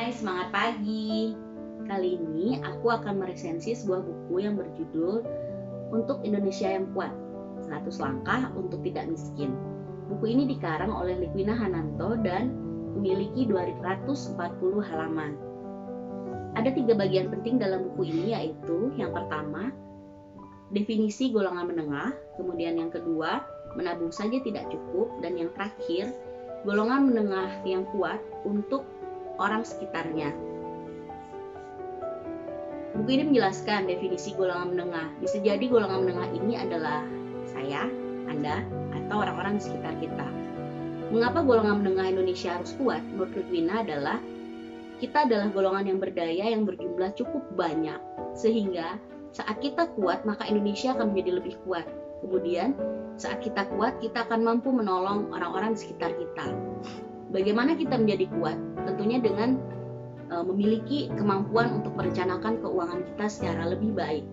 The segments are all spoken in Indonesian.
Hai, semangat pagi. Kali ini aku akan meresensi sebuah buku yang berjudul Untuk Indonesia yang Kuat, 100 Langkah untuk Tidak Miskin. Buku ini dikarang oleh Likwina Hananto dan memiliki 240 halaman. Ada 3 bagian penting dalam buku ini, yaitu yang pertama, definisi golongan menengah, kemudian yang kedua, menabung saja tidak cukup, dan yang terakhir, golongan menengah yang kuat untuk orang sekitarnya. Buku ini menjelaskan definisi golongan menengah. Bisa jadi golongan menengah ini adalah saya, Anda, atau orang-orang di sekitar kita. Mengapa golongan menengah Indonesia harus kuat? Menurut Likwina adalah kita adalah golongan yang berdaya yang berjumlah cukup banyak, sehingga saat kita kuat maka Indonesia akan menjadi lebih kuat. Kemudian saat kita kuat kita akan mampu menolong orang-orang di sekitar kita. Bagaimana kita menjadi kuat? Tentunya dengan memiliki kemampuan untuk merencanakan keuangan kita secara lebih baik.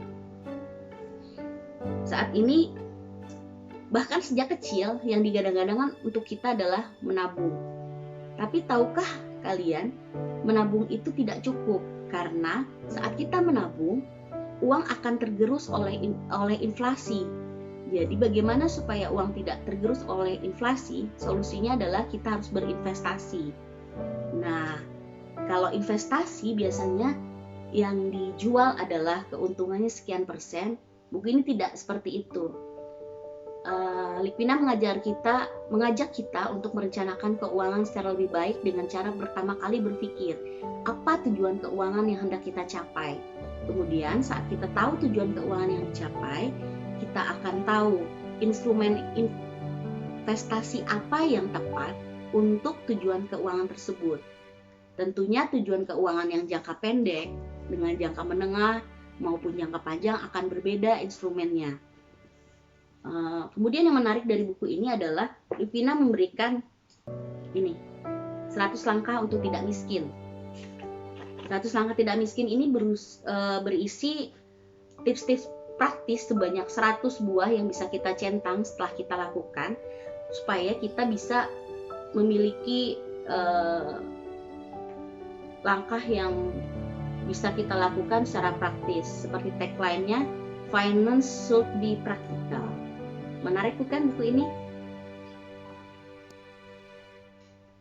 Saat ini, bahkan sejak kecil yang digadang-gadangkan untuk kita adalah menabung. Tapi tahukah kalian, menabung itu tidak cukup, karena saat kita menabung, uang akan tergerus oleh inflasi. Jadi bagaimana supaya uang tidak tergerus oleh inflasi? Solusinya adalah kita harus berinvestasi. Nah, kalau investasi biasanya yang dijual adalah keuntungannya sekian persen. Buku ini tidak seperti itu. Likwina mengajak kita untuk merencanakan keuangan secara lebih baik dengan cara pertama kali berpikir, apa tujuan keuangan yang hendak kita capai. Kemudian saat kita tahu tujuan keuangan yang dicapai, kita akan tahu instrumen investasi apa yang tepat untuk tujuan keuangan tersebut. Tentunya tujuan keuangan yang jangka pendek dengan jangka menengah maupun jangka panjang akan berbeda instrumennya. Kemudian yang menarik dari buku ini adalah Likwina memberikan 100 langkah untuk tidak miskin. 100 langkah tidak miskin ini berisi tips-tips praktis sebanyak 100 buah yang bisa kita centang setelah kita lakukan supaya kita bisa memiliki langkah yang bisa kita lakukan secara praktis. Seperti tagline-nya, finance should be practical. Menarik bukan buku ini?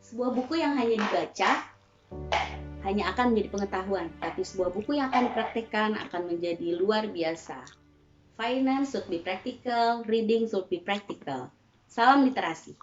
Sebuah buku yang hanya dibaca hanya akan menjadi pengetahuan, tapi sebuah buku yang akan dipraktikkan akan menjadi luar biasa. Finance should be practical, reading should be practical. Salam literasi.